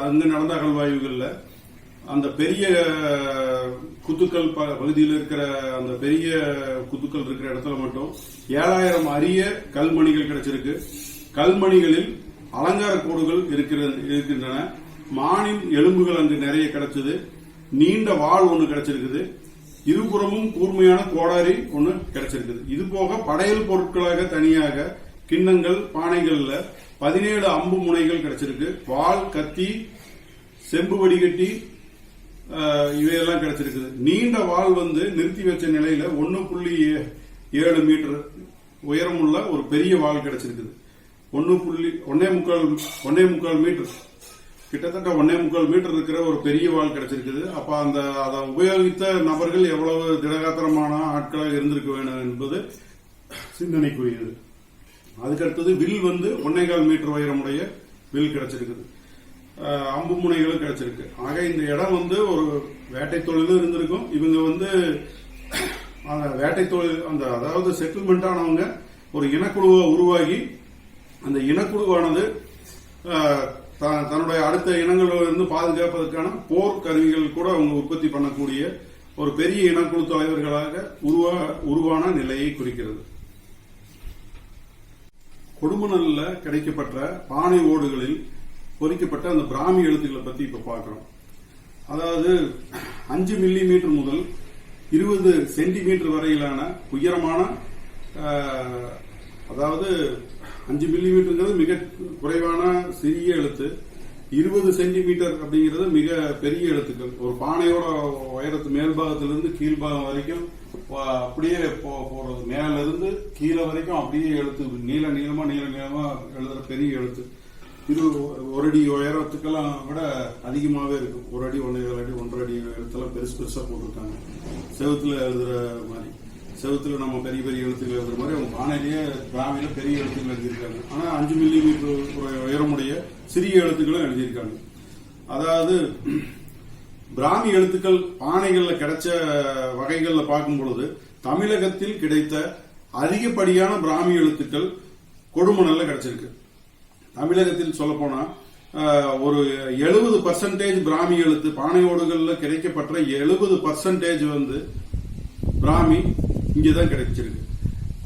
அங்க நடந்த அகழ்வாய்வுகள்ல அந்த பெரிய குத்துக்கள் பகுதியில் இருக்கிற அந்த பெரிய குத்துக்கள் இருக்கிற இடத்துல மட்டும் 7000 அரிய கல்மணிகள் கிடைச்சிருக்கு. கல்மணிகளில் அலங்கார கோடுகள் இருக்கின்றன. மானின் எலும்புகள் அங்கு நிறைய கிடைச்சது. நீண்ட வாள் ஒன்று கிடைச்சிருக்குது. இருபுறமும் கூர்மையான கோடாரி ஒன்று கிடைச்சிருக்குது. இது போக படையல் பொருட்களாக தனியாக கிண்ணங்கள், பானைகள்ல 17 அம்பு முனைகள் கிடைச்சிருக்கு. வாள், கத்தி, செம்பு வடிகட்டி இவையெல்லாம் கிடைச்சிருக்குது. நீண்ட வாள் நிறுத்தி வச்ச நிலையில 1.7 மீட்டர் உயரமுள்ள ஒரு பெரிய வாள் கிடைச்சிருக்குது. 1.5 மீட்டர் கிட்டத்தட்ட 1.25 மீட்டர் இருக்கிற ஒரு பெரிய வாள் கிடைச்சிருக்குது. அப்ப அதை உபயோகித்த நபர்கள் எவ்வளவு திடகாத்திரமான ஆட்களாக இருந்திருக்க வேண்டும் என்பது சிந்தனைக்குரியது. அதுக்கடுத்தது வில் 1.25 மீட்டர் உயரமுடைய வில் கிடைச்சிருக்குது. அம்பு முனைகளும் கிடைச்சிருக்கு. ஆக இந்த இடம் ஒரு வேட்டை தொழிலும் இருந்திருக்கும். இவங்க வேட்டை தொழில் அதாவது செட்டில்மெண்ட் ஆனவங்க ஒரு இனக்குழுவை உருவாகி அந்த இனக்குழுவானது தன்னுடைய அடுத்த இனங்களிலிருந்து பாதுகாப்பதற்கான போர் கருவிகள் கூட அவங்க உற்பத்தி பண்ணக்கூடிய ஒரு பெரிய இனக்குழு தலைவர்களாக உருவான நிலையை குறிக்கிறது. கொடுமணல்ல கிடைக்கப்பட்ட பானை ஓடுகளில் பொறிக்கப்பட்ட அந்த பிராமி எழுத்துக்களை பத்தி இப்ப பார்க்கிறோம். அதாவது 5 மில்லி மீட்டர் முதல் 20 சென்டிமீட்டர் வரையிலான உயரமான, அதாவது 5 மில்லி மீட்டர் மிக குறைவான சிறிய எழுத்து, 20 சென்டிமீட்டர் அப்படிங்கிறது மிக பெரிய எழுத்துக்கள். ஒரு பானையோட உயரத்து மேல்பாகத்திலிருந்து கீழ்பாகம் வரைக்கும் அப்படியே போறது, மேல இருந்து கீழே வரைக்கும் அப்படியே எழுத்து நீளமா எழுதுற பெரிய எழுத்து. இது 1 அடி உயரத்துக்கெல்லாம் விட அதிகமாவே இருக்கும். 1 அடி 1.5 அடி 1.5 அடி எழுத்தெல்லாம் பெருசா போட்டிருக்காங்க. செவுத்துல எழுதுற மாதிரி, செவுத்துல நம்ம பெரிய பெரிய எழுத்துக்கள் எழுதுற மாதிரி அவங்க பானையிலேயே பிராமியில பெரிய எழுத்துக்கள் எழுதியிருக்காங்க. ஆனா 5 மில்லி மீட்டர் உயரமுடைய சிறிய எழுத்துக்களும் எழுதியிருக்காங்க. அதாவது பிராமி எழுத்துக்கள் பானைகள்ல கிடைச்ச வகைகள்ல பார்க்கும் பொழுது தமிழகத்தில் கிடைத்த அதிகப்படியான பிராமி எழுத்துக்கள் கொடுமணல்ல கிடைச்சிருக்கு. தமிழகத்தில் சொல்ல போனா ஒரு 70% பிராமி எழுத்து பானை ஓடுகள்ல கிடைக்கப்பட்ட 70% பிராமி இங்கதான் கிடைச்சிருக்கு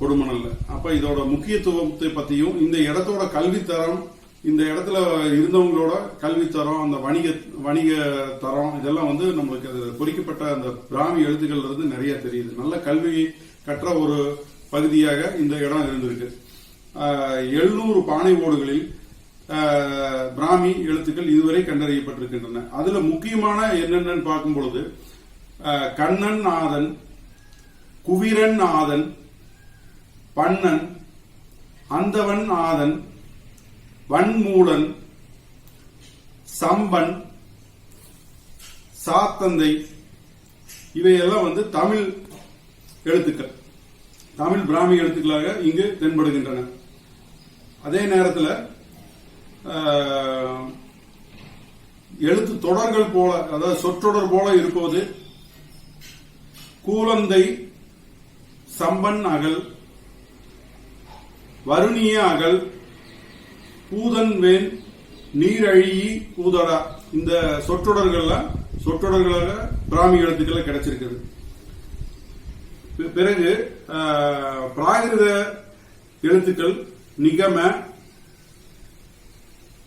கொடுமணல்ல. அப்ப இதோட முக்கியத்துவத்தை பத்தியும் இந்த இடத்தோட கல்வித்தரம், இந்த இடத்துல இருந்தவங்களோட கல்வித்தரம், அந்த வணிக தரம், இதெல்லாம் நம்மளுக்கு அது பொறிக்கப்பட்ட அந்த பிராமி எழுத்துக்கள்ல இருந்து நிறைய தெரியுது. நல்ல கல்வி கற்ற ஒரு பகுதியாக இந்த இடம் இருந்திருக்கு. 700 பானை ஓடுகளில் பிராமி எழுத்துக்கள் இதுவரை கண்டறியப்பட்டிருக்கின்றன. அதுல முக்கியமான என்னென்னு பார்க்கும் பொழுது கண்ணன் நாதன், குவிரன் நாதன், பண்ணன், அந்தவன் நாதன், வன்மூலன், சம்பன், சாத்தந்தை, இவையெல்லாம் தமிழ் எழுத்துக்கள், தமிழ் பிராமி எழுத்துக்களாக இங்கு தென்படுகின்றன. அதே நேரத்தில் எழுத்து தொடர்கள் போல, அதாவது சொற்றொடர் போல இருப்பது கூலந்தை, சம்பன் அகல், வருணிய அகல், பூதன்வேன், நீரழி, பூதடா, இந்த சொற்றொடர்களாக பிராமி எழுத்துக்கள் கிடைச்சிருக்குது. பிறகு பிராகிருத எழுத்துக்கள் நிகம,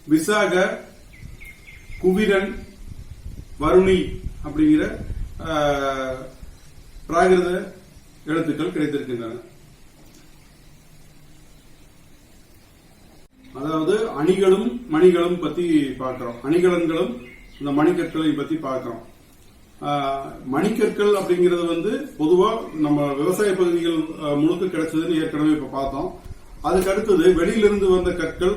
விசாக, குவிரன், வருணி அப்படிங்கிற பிராகிருத எழுத்துக்கள் கிடைத்திருக்கின்றன. அதாவது அணிகளும் மணிகளும் பத்தி பார்க்கிறோம். அணிகலன்களும் இந்த மணிக்கற்களை பத்தி பார்க்கிறோம். மணிக்கற்கள் அப்படிங்கிறது பொதுவா நம்ம விவசாய பகுதிகள் முழுக்க கிடைச்சதுன்னு ஏற்கனவே இப்ப பார்த்தோம். அதுக்கு அடுத்தது வெளியிலிருந்து வந்த கற்கள்,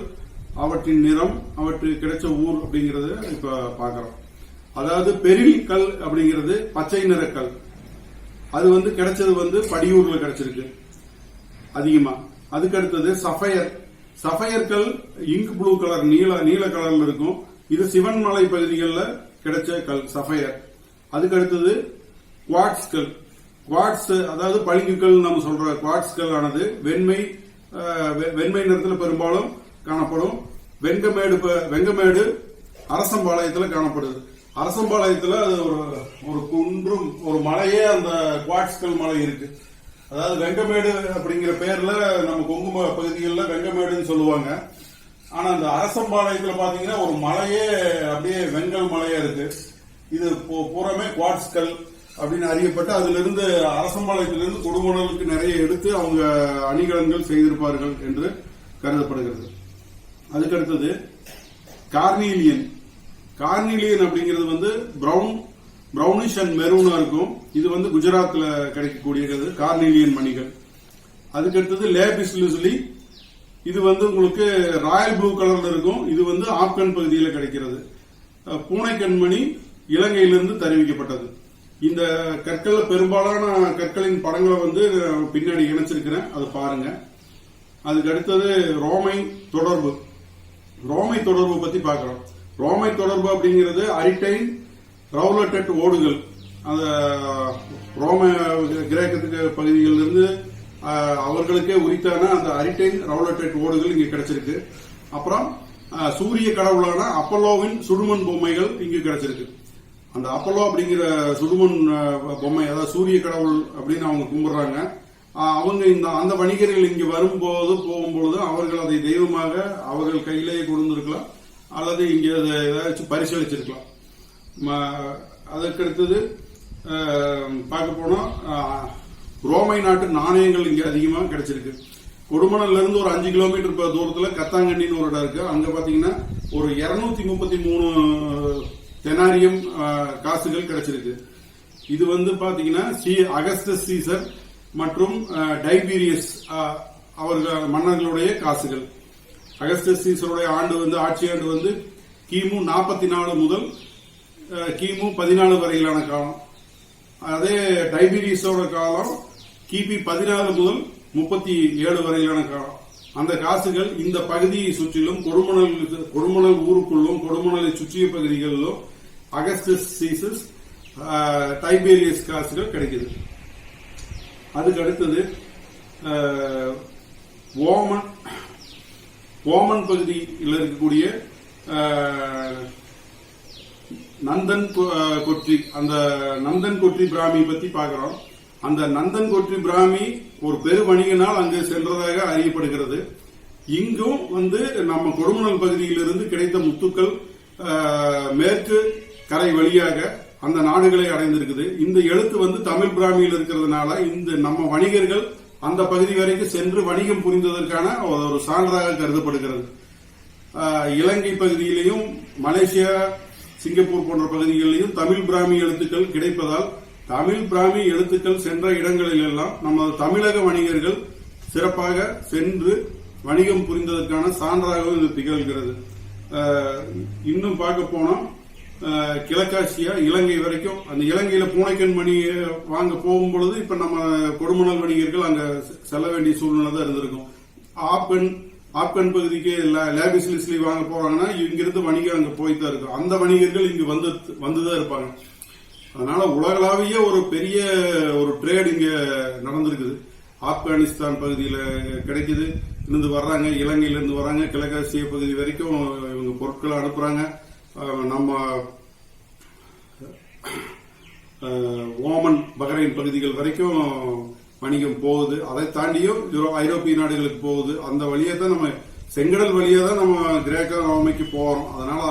அவற்றின் நிறம், அவற்றுக்கு கிடைச்ச ஊர் அப்படிங்கறத இப்ப பாக்கிறோம். அதாவது பெரில் கல் அப்படிங்கிறது பச்சை நிற கல். அது கிடைச்சது படியூர்ல கிடைச்சிருக்கு அதிகமா. அதுக்கு அடுத்தது சஃபயர். சஃபயர் கல் இங்க் ப்ளூ கலர், நீல கலர்ல இருக்கும். இது சிவன்மலை பகுதிகளில் கிடைச்ச கல் சஃபயர். அதுக்கு அடுத்தது குவாட்ஸ் கல். குவாட்ஸ் அதாவது பளிங்குக்கல் நம்ம சொல்ற குவாட்ஸ் கல் ஆனது வெண்மை நிறத்தில் பெரும்பாலும் காணப்படும். வெங்கமேடு அரசம்பாளையத்தில் காணப்படுது. அரசம்பாளையத்தில் அது ஒரு குன்றும் ஒரு மலையே அந்த குவாட்ஸ்கல் மலை இருக்கு. அதாவது வெங்கமேடு அப்படிங்கிற பேர்ல நம்ம கொங்கு பகுதிகளில் வெங்கமேடுன்னு சொல்லுவாங்க. ஆனா அந்த அரசம்பாளையத்தில் பாத்தீங்கன்னா ஒரு மலையே அப்படியே வெங்கல் மலையா இருக்கு. இது பூராமே குவாட்ஸ்கல் அப்படின்னு அறியப்பட்டு அதுல இருந்து அரசம்பாளையத்திலிருந்து கொடுமணலுக்கு நிறைய எடுத்து அவங்க அணிகலன்கள் செய்திருப்பார்கள் என்று கருதப்படுகிறது. அதுக்கடுத்தது கார்னீலியன். கார்னீலியன் அப்படிங்கிறது பிரவுனிஷ் அண்ட் மெரூனா இருக்கும். இது குஜராத்ல கிடைக்கக்கூடியது கார்னீலியன் மணிகள். அதுக்கடுத்தது லேபிஸ் லுசுலி. இது உங்களுக்கு ராயல் ப்ளூ கலர்ல இருக்கும். இது ஆப்கன் பகுதியில் கிடைக்கிறது. பூனை கண்மணி இலங்கையிலிருந்து தெரிவிக்கப்பட்டது. இந்த கற்கள்ல பெரும்பாலான கற்களின் படங்களை வந்து பின்னாடி இணைச்சிருக்கிறேன், அது பாருங்க. அதுக்கு அடுத்தது ரோமை தொடர்பு. ரோமை தொடர்பு பத்தி பார்க்கிறோம். ரோமை தொடர்பு அப்படிங்கிறது அரிட்டைன் ரவுலட்டட் ஓடுகள், அந்த ரோம கிரேக்கத்துக்கு பகுதிகளிலிருந்து அவர்களுக்கே உரித்தான அந்த அரிட்டைன் ரவுலட்டட் ஓடுகள் இங்க கிடைச்சிருக்கு. அப்புறம் சூரிய கடவுளான அப்பல்லோவின் சுடுமண் பொம்மைகள் இங்கு கிடைச்சிருக்கு. அந்த அப்பல்லோ அப்படிங்கிற சுடுமண் பொம்மை, அதாவது சூரிய கடவுள் அப்படின்னு அவங்க கும்பிடுறாங்க. அவங்க அந்த வணிகர்கள் இங்கு வரும்போது போகும்போது அவர்கள் அதை தெய்வமாக அவர்கள் கையிலேயே கொடுத்திருக்கலாம், அல்லது இங்கே ஏதாச்சும் பரிசளிச்சிருக்கலாம். அதற்கடுத்தது பார்க்க போனா ரோமை நாட்டு நாணயங்கள் இங்க அதிகமாக கிடைச்சிருக்கு. கொடுமணல்ல இருந்து ஒரு 5 கிலோமீட்டர் தூரத்துல கத்தாங்கண்டின்னு ஒரு இடம் இருக்கு. அங்க பாத்தீங்கன்னா ஒரு 233 தெனாரியம் காசுகள் கிடைச்சிருக்கு. இது வந்து பாத்தீங்கன்னா அகஸ்டஸ் சீசர் மற்றும் டைபீரியஸ் அவர்கள் மன்னர்களுடைய காசுகள். அகஸ்டஸ் சீசருடைய ஆட்சி ஆண்டு வந்து கிமு 44 முதல் கிமு 14 வரையிலான காலம். அதே டைபீரியஸோட காலம் கிபி 14 முதல் 37 வரையிலான காலம். அந்த காசுகள் இந்த பகுதியை சுற்றிலும் கொடுமணல் ஊருக்குள்ளும் கொடுமணலை சுற்றிய பகுதிகளிலும் அகஸ்டஸ் சீசஸ் டைபீரியஸ் காசுகள் கிடைக்குது. அதுக்கு அடுத்தது ஓமன் பகுதியில் இருக்கக்கூடிய நந்தன் கொற்றி, அந்த நந்தன் கொற்றி பிராமி பத்தி பார்க்கிறோம். அந்த நந்தன் கொற்றி பிராமி ஒரு பெரு வணிகனால் அங்கு சென்றதாக அறியப்படுகிறது. இங்கும் வந்து நம்ம கொடுமணல் பகுதியிலிருந்து கிடைத்த முத்துக்கள் மேற்கு கரை வழியாக அந்த நாடுகளை அடைந்திருக்குது. இந்த எழுத்து வந்து தமிழ் பிராமியில் இருக்கிறதுனால இந்த நம்ம வணிகர்கள் அந்த பகுதி வரைக்கும் சென்று வணிகம் புரிந்ததற்கான ஒரு சான்றாக கருதப்படுகிறது. இலங்கை பகுதியிலையும் மலேசியா சிங்கப்பூர் போன்ற பகுதிகளிலும் தமிழ் பிராமி எழுத்துக்கள் கிடைப்பதால் தமிழ் பிராமி எழுத்துக்கள் சென்ற இடங்களில் எல்லாம் நம்ம தமிழக வணிகர்கள் சிறப்பாக சென்று வணிகம் புரிந்ததற்கான சான்றாகவும் இது திகழ்கிறது. இன்னும் பார்க்க போனா கிழக்காசியா இலங்கை வரைக்கும், அந்த இலங்கையில பூனைக்கண் மணி வாங்க போகும்பொழுது இப்ப நம்ம கொடுமணல் வணிகர்கள் அங்க செல்ல வேண்டிய சூழ்நிலை தான் இருந்திருக்கும். ஆப்கன் பகுதிக்கு லேபிஸ்லிஸ்லி வாங்க போறாங்கன்னா இங்கிருந்து வணிகம் அங்க போய்தான் இருக்கும். அந்த வணிகர்கள் இங்கு வந்துதான் இருப்பாங்க. அதனால உலகளாவிய ஒரு பெரிய ஒரு ட்ரேட் இங்க நடந்திருக்குது. ஆப்கானிஸ்தான் பகுதியில கிடைக்குது, இருந்து வர்றாங்க, இலங்கையில இருந்து வர்றாங்க, கிழக்காசிய பகுதி வரைக்கும் இவங்க பொருட்களை அனுப்புறாங்க. நம்ம ஓமன் பஹ்ரைன் பகுதிகள் வரைக்கும் வணிகம் போகுது. அதை தாண்டியும் ஐரோப்பிய நாடுகளுக்கு போகுது. அந்த வழியா தான் நம்ம செங்கடல் வழியா தான் நம்ம கிரேக்க ரோமைக்கு போறோம். அதனால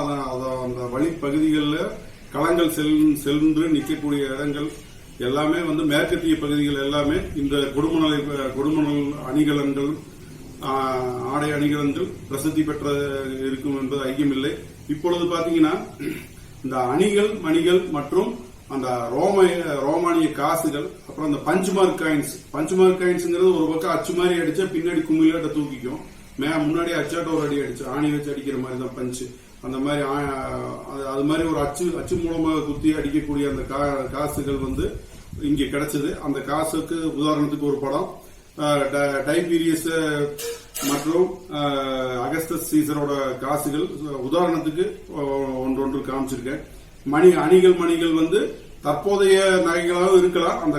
அந்த வழி பகுதிகளில் களங்கள் சென்று நிற்கக்கூடிய இடங்கள் எல்லாமே வந்து மேற்கத்திய பகுதிகள் எல்லாமே இந்த கொடுமணல் அணிகலன்கள், ஆடை அணிகலன்கள் பிரசித்தி பெற்ற இருக்கும் என்பது ஐயமில்லை. இப்பொழுது பாத்தீங்கன்னா இந்த மணிகள் மற்றும் அந்த ரோமானிய காசுகள், அப்புறம் அந்த பஞ்ச்மார்க் காயின்ஸ்ங்கிறது ஒரு பக்கம் அச்சு மாதிரி அடிச்சா பின்னாடி கும்மிலாட்ட தூக்கிக்கும், முன்னாடி அச்சாட்ட ஒரு அடி அடிச்சு ஆணி வச்சு அடிக்கிற மாதிரி தான் பஞ்சு. அந்த மாதிரி அது மாதிரி ஒரு அச்சு மூலமாக குத்தி அடிக்கக்கூடிய அந்த காசுகள் வந்து இங்க கிடைச்சது. அந்த காசுக்கு உதாரணத்துக்கு ஒரு படம் டைபீரியஸ் மற்றும் அகஸ்டஸ் சீசரோட காசுகள் உதாரணத்துக்கு ஒன்றொன்று காமிச்சிருக்கேன். மணிகள் வந்து தற்போதைய நகைகளாகவும் இருக்கலாம். அந்த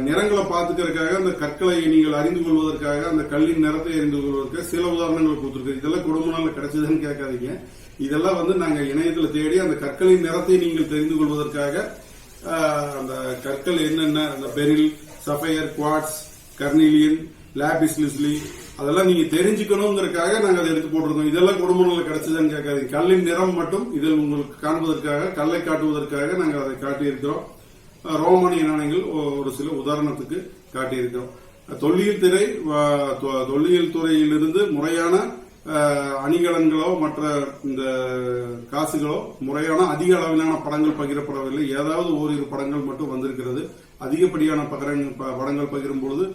நிறங்களை பார்த்துக்கிறதுக்காக, அந்த கற்களை நீங்கள் அறிந்து கொள்வதற்காக, அந்த கல்லின் நிறத்தை அறிந்து கொள்வதற்காக சில உதாரணங்கள் கொடுத்திருக்கேன். இதெல்லாம் குடும்பநாள்ல கிடைச்சதுன்னு கேட்காதீங்க. இதெல்லாம் வந்து நாங்க இணையத்துல தேடி அந்த கற்களின் நிறத்தை நீங்கள் தெரிந்து கொள்வதற்காக அந்த கற்கள் என்னென்ன, அந்த பெரில், சஃபயர், குவார்ட்ஸ், கர்னீலியன், லாபிஸ் லிஸ்லி, அதெல்லாம் நீங்க தெரிஞ்சுக்கணுங்கிறதுக்காக நாங்க அதை எடுத்து போட்டிருந்தோம். இதெல்லாம் குடும்பங்களில் கிடைச்சதுன்னு கேட்காதீங்க. கல்லின் நிறம் மட்டும் இதில் உங்களுக்கு காண்பதற்காக, கல்லை காட்டுவதற்காக நாங்கள் அதை காட்டியிருக்கிறோம். ரோமானிய நாணயங்கள் ஒரு சில உதாரணத்துக்கு காட்டியிருக்கிறோம். தொல்லியல் துறையிலிருந்து முறையான அணிகலன்களோ மற்ற இந்த காசுகளோ முறையான அதிக அளவிலான படங்கள் பகிரப்படவில்லை. ஏதாவது ஓரிரு படங்கள் மட்டும் வந்திருக்கிறது. அதிகப்படியான படங்கள் பகிரும் பொழுது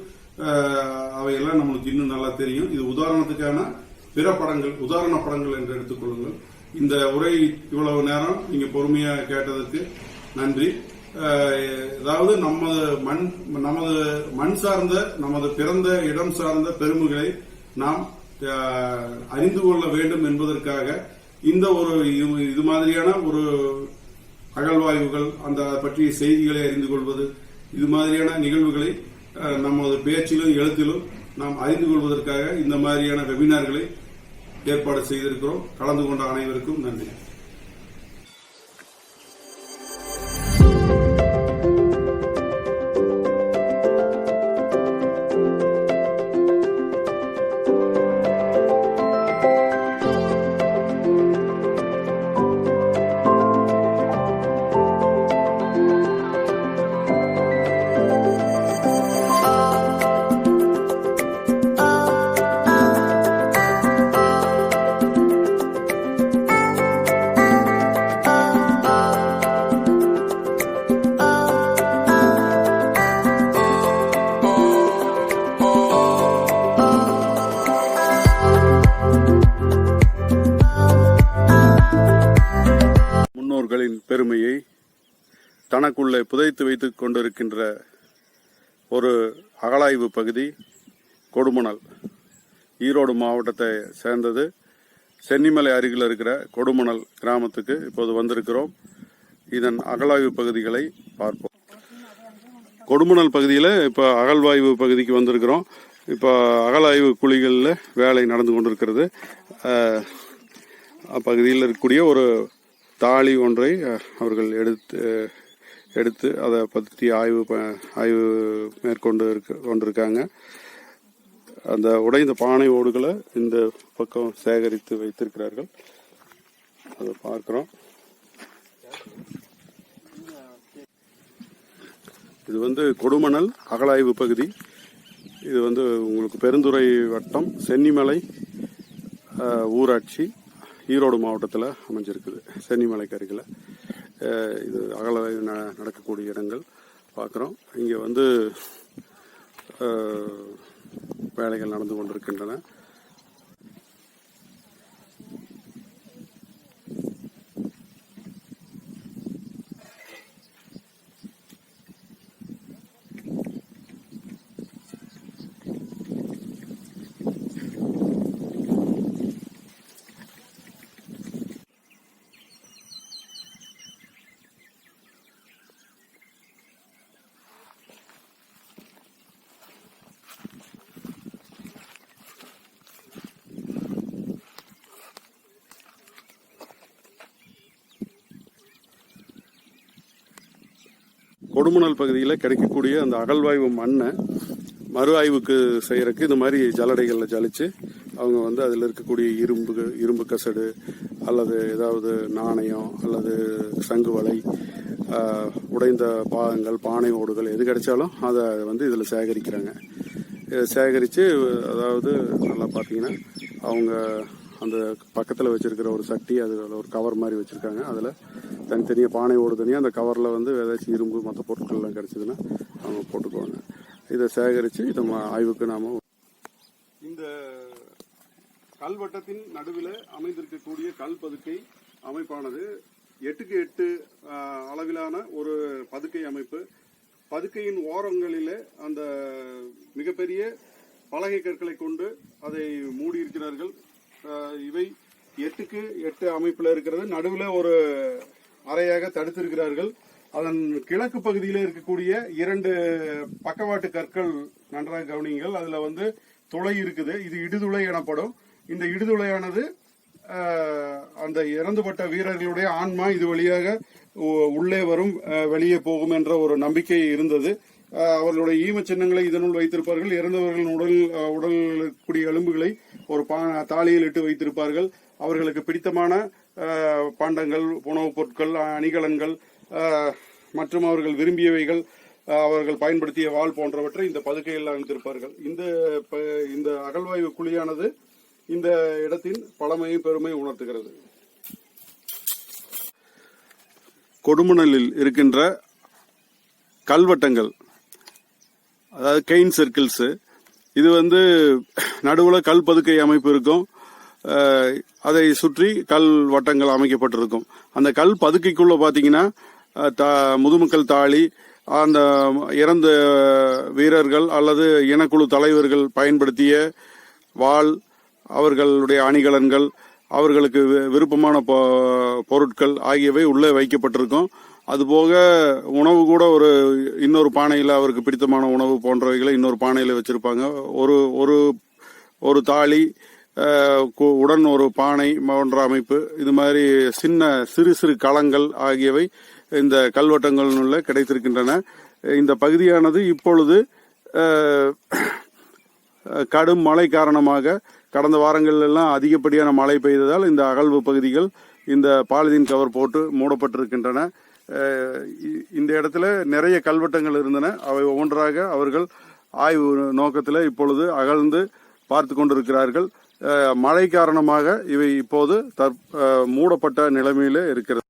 அவையெல்லாம் நம்மளுக்கு இன்னும் நல்லா தெரியும். இது உதாரணத்துக்கான பிற படங்கள், உதாரண படங்கள் என்று எடுத்துக்கொள்ளுங்கள். இந்த உரை இவ்வளவு நேரம் நீங்க பொறுமையா கேட்டதற்கு நன்றி. அதாவது நமது மண் சார்ந்த, நமது பிறந்த இடம் சார்ந்த பெருமைகளை நாம் அறிந்து கொள்ள வேண்டும் என்பதற்காக இந்த ஒரு இது மாதிரியான ஒரு அகழ்வாய்வுகள், அந்த பற்றிய செய்திகளை அறிந்து கொள்வது, இது மாதிரியான நிகழ்வுகளை நமது பேச்சிலும் எழுத்திலும் நாம் அறிந்து கொள்வதற்காக இந்த மாதிரியான வெபினார்களை ஏற்பாடு செய்திருக்கிறோம். கலந்து கொண்ட அனைவருக்கும் நன்றி. பெருமையை தனக்குள்ளே புதைத்து வைத்துக் கொண்டிருக்கின்ற ஒரு அகழாய்வு பகுதி கொடுமணல், ஈரோடு மாவட்டத்தை சேர்ந்தது. சென்னிமலை அருகில் இருக்கிற கொடுமணல் கிராமத்துக்கு இப்போது வந்திருக்கிறோம். இதன் அகழாய்வு பகுதிகளை பார்ப்போம். கொடுமணல் பகுதியில் இப்போ அகழ்வாய்வு பகுதிக்கு வந்திருக்கிறோம். இப்போ அகழாய்வு குழிகளில் வேலை நடந்து கொண்டிருக்கிறது. அப்பகுதியில் இருக்கக்கூடிய ஒரு தாளி ஒன்றை அவர்கள் எடுத்து அதை பற்றி ஆய்வு மேற்கொண்டு கொண்டிருக்காங்க. அந்த உடைந்த பானை ஓடுகளை இந்த பக்கம் சேகரித்து வைத்திருக்கிறார்கள். அதை பார்க்கிறோம். இது கொடுமணல் அகழாய்வு பகுதி. இது உங்களுக்கு பெருந்துறை வட்டம், சென்னிமலை ஊராட்சி, ஈரோடு மாவட்டத்தில் அமைஞ்சிருக்குது. சென்னிமலைக்கு அருகில் இது அகழாய்வு நடக்கக்கூடிய இடங்கள் பார்க்குறோம். இங்கே வேலைகள் நடந்து கொண்டிருக்கின்றன. கொடுமணல் பகுதியில் கிடைக்கக்கூடிய அந்த அகழ்வாய்வு மண்ணை மறு ஆய்வுக்கு செய்யறதுக்கு இந்த மாதிரி ஜல்லடைகளில் ஜலிச்சு அவங்க அதில் இருக்கக்கூடிய இரும்பு கசடு அல்லது ஏதாவது நாணயம் அல்லது சங்கு வலை, உடைந்த பாகங்கள், பானை ஓடுகள் எது கிடைச்சாலும் அதை இதில் சேகரிக்கிறாங்க. சேகரித்து அதாவது நல்லா பார்த்தீங்கன்னா அவங்க அந்த பக்கத்தில் வச்சிருக்கிற ஒரு சட்டி, அதில் ஒரு கவர் மாதிரி வச்சிருக்காங்க. அதில் தனித்தனியாக பானை ஓடு தனியாக, அந்த கவரில் ஏதாச்சும் இரும்பு மற்ற பொருட்கள்லாம் கிடைச்சதுன்னா அவங்க போட்டுக்குவாங்க. இதை சேகரித்து இதை ஆய்வுக்கு நாம இந்த கல்வட்டத்தின் நடுவில் அமைந்திருக்கக்கூடிய கல் பதுக்கை அமைப்பானது 8x8 அளவிலான ஒரு பதுக்கை அமைப்பு. பதுக்கையின் ஓரங்களிலே அந்த மிகப்பெரிய பலகை கற்களை கொண்டு அதை மூடி இருக்கிறார்கள். இவை 8x8 அமைப்பில் இருக்கிறது. நடுவில் ஒரு அறையாக தடுத்திருக்கிறார்கள். அதன் கிழக்கு பகுதியில் இருக்கக்கூடிய 2 பக்கவாட்டு கற்கள் நன்றாக கவனியுங்கள். அதுல துளை இருக்குது. இது இடுதுளை எனப்படும். இந்த இடுதுளையானது அந்த இறந்துபட்ட வீரர்களுடைய ஆன்மா இது வழியாக உள்ளே வரும், வெளியே போகும் என்ற ஒரு நம்பிக்கை இருந்தது. அவர்களுடைய ஈம சின்னங்களை இதனுள் வைத்திருப்பார்கள். இறந்தவர்களின் உடல் கூடிய எலும்புகளை ஒரு தாலியில் இட்டு வைத்திருப்பார்கள். அவர்களுக்கு பிடித்தமான பாண்டங்கள், உணவுப் பொருட்கள், அணிகலன்கள் மற்றும் அவர்கள் விரும்பியவைகள், அவர்கள் பயன்படுத்திய வாள் போன்றவற்றை இந்த பதுக்கையில் அமைத்திருப்பார்கள். இந்த அகழ்வாய்வு குழியானது இந்த இடத்தின் பழமையும் பெருமையும் உணர்த்துகிறது. கொடுமணலில் இருக்கின்ற கல்வட்டங்கள், அதாவது கெயின் சர்க்கிள்ஸ், இது நடுவுல கல் பதுக்கை அமைப்பு இருக்கும். அதை சுற்றி கல் வட்டங்கள் அமைக்கப்பட்டிருக்கும். அந்த கல் பதுக்கைக்குள்ள பாத்தீங்கன்னா முதுமக்கள் தாழி, அந்த இறந்த வீரர்கள் அல்லது இனக்குழு தலைவர்கள் பயன்படுத்திய வாள், அவர்களுடைய அணிகலன்கள், அவர்களுக்கு விருப்பமான பொருட்கள் ஆகியவை உள்ளே வைக்கப்பட்டிருக்கும். அதுபோக உணவு கூட இன்னொரு பானையில் அவருக்கு பிடித்தமான உணவு போன்றவைகளை இன்னொரு பானையில் வச்சிருப்பாங்க. ஒரு தாளி உடன் ஒரு பானை போன்ற அமைப்பு, இது மாதிரி சிறு சிறு களங்கள் ஆகியவை இந்த கல்வெட்டங்களுள்ள கிடைத்திருக்கின்றன. இந்த பகுதியானது இப்பொழுது கடும் மழை காரணமாக கடந்த வாரங்கள் எல்லாம் அதிகப்படியான மழை பெய்ததால் இந்த அகழ்வு பகுதிகள் இந்த பாலிதீன் கவர் போட்டு மூடப்பட்டிருக்கின்றன. இந்த இடத்துல நிறைய கல்வெட்டங்கள் இருந்தன. அவை ஒவ்வொன்றாக அவர்கள் ஆய்வு நோக்கத்தில் இப்பொழுது அகழ்ந்து பார்த்து கொண்டிருக்கிறார்கள். மழை காரணமாக இவை இப்போது மூடப்பட்ட நிலைமையில இருக்கிறது.